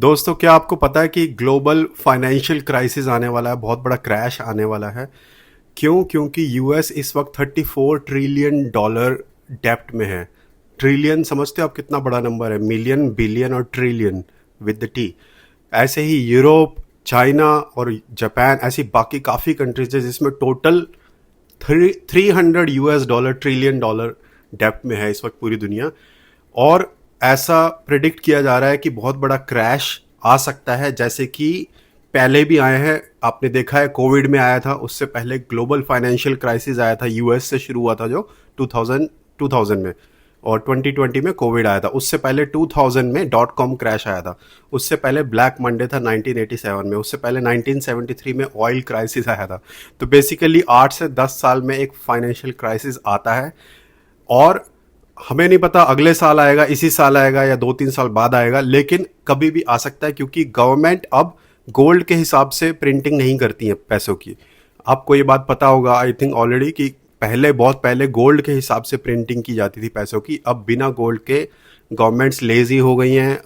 दोस्तों, क्या आपको पता है कि ग्लोबल फाइनेंशियल क्राइसिस आने वाला है? बहुत बड़ा क्रैश आने वाला है। क्यों? क्योंकि यूएस इस वक्त 34 ट्रिलियन डॉलर डेप्ट में है। ट्रिलियन समझते हो आप कितना बड़ा नंबर है? मिलियन, बिलियन और ट्रिलियन विद द टी। ऐसे ही यूरोप, चाइना और जापान, ऐसी बाकी काफ़ी कंट्रीज है जिसमें total 300 US dollar trillion dollar डेप्ट में है इस वक्त पूरी दुनिया। और ऐसा प्रिडिक्ट किया जा रहा है कि बहुत बड़ा क्रैश आ सकता है, जैसे कि पहले भी आए हैं। आपने देखा है कोविड में आया था, उससे पहले ग्लोबल फाइनेंशियल क्राइसिस आया था, यूएस से शुरू हुआ था जो 2000 में, और 2020 में कोविड आया था। उससे पहले 2000 में डॉट कॉम क्रैश आया था। उससे पहले ब्लैक मंडे था 1987 में। उससे पहले 1973 में ऑयल क्राइसिस आया था। तो बेसिकली 8 से 10 साल में एक फाइनेंशियल क्राइसिस आता है। और हमें नहीं पता अगले साल आएगा, इसी साल आएगा, या 2-3 साल बाद आएगा, लेकिन कभी भी आ सकता है, क्योंकि गवर्नमेंट अब गोल्ड के हिसाब से प्रिंटिंग नहीं करती है पैसों की। आपको ये बात पता होगा आई थिंक ऑलरेडी, कि पहले, बहुत पहले गोल्ड के हिसाब से प्रिंटिंग की जाती थी पैसों की। अब बिना गोल्ड के गवर्नमेंट्स लेजी हो गई हैं,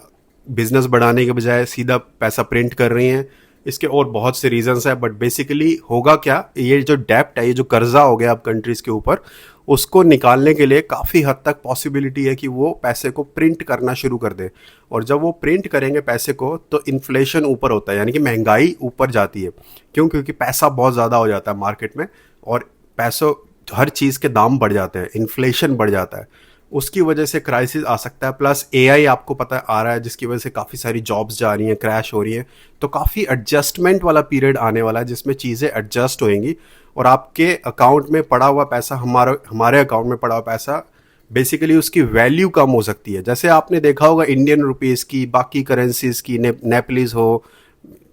बिजनेस बढ़ाने के बजाय सीधा पैसा प्रिंट कर रही हैं। इसके और बहुत से रीजंस है, बट बेसिकली होगा क्या, ये जो डेप्ट है, ये जो कर्जा हो गया अब कंट्रीज के ऊपर, उसको निकालने के लिए काफ़ी हद तक पॉसिबिलिटी है कि वो पैसे को प्रिंट करना शुरू कर दे। और जब वो प्रिंट करेंगे पैसे को, तो इन्फ्लेशन ऊपर होता है, यानी कि महंगाई ऊपर जाती है। क्यों? क्योंकि पैसा बहुत ज़्यादा हो जाता है मार्केट में, और पैसों, हर चीज़ के दाम बढ़ जाते हैं, इन्फ्लेशन बढ़ जाता है। उसकी वजह से क्राइसिस आ सकता है। प्लस एआई आपको पता आ रहा है, जिसकी वजह से काफ़ी सारी जॉब्स जा रही हैं, क्रैश हो रही हैं। तो काफ़ी एडजस्टमेंट वाला पीरियड आने वाला है, जिसमें चीज़ें एडजस्ट होएंगी, और आपके अकाउंट में पड़ा हुआ पैसा, हमारे अकाउंट में पड़ा हुआ पैसा, बेसिकली उसकी वैल्यू कम हो सकती है। जैसे आपने देखा होगा इंडियन रुपीज़ की, बाकी करेंसीज की, नेपलीज हो,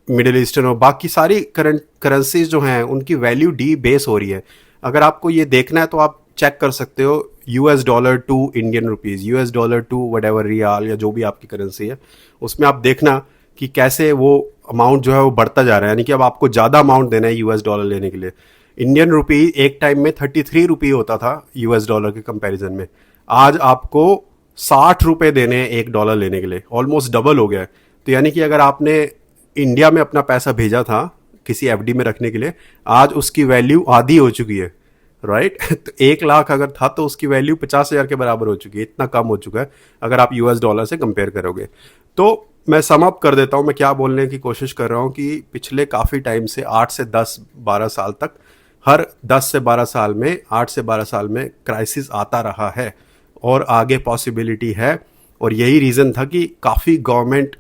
मिडिल ईस्टर्न हो, बाकी सारी करेंसीज जो हैं उनकी वैल्यू डी बेस हो रही है। अगर आपको ये देखना है तो आप चेक कर सकते हो, US dollar to Indian rupees, US dollar to whatever riyal, या जो भी आपकी करेंसी है, उसमें आप देखना कि कैसे वो अमाउंट जो है वो बढ़ता जा रहा है। यानी कि अब आपको ज़्यादा अमाउंट देना है यूएस डॉलर लेने के लिए। इंडियन रुपी एक टाइम में 33 रुपये होता था यूएस डॉलर के कंपैरिजन में। आज आपको 60 रुपये देने हैं $1 लेने के लिए, ऑलमोस्ट डबल हो गया है। तो यानी कि अगर आपने इंडिया में अपना पैसा भेजा था किसी एफडी में रखने के लिए, आज उसकी वैल्यू आधी हो चुकी है, राइट? तो 1 लाख अगर था तो उसकी वैल्यू 50,000 के बराबर हो चुकी है। इतना कम हो चुका है अगर आप यूएस डॉलर से कंपेयर करोगे। तो मैं सम अप कर देता हूँ, मैं क्या बोलने की कोशिश कर रहा हूँ कि पिछले काफ़ी टाइम से, 8 से 10-12 साल तक, हर 10 से 12 साल में, 8 से 12 साल में क्राइसिस आता रहा है, और आगे पॉसिबिलिटी है। और यही रीज़न था कि काफ़ी गवर्नमेंट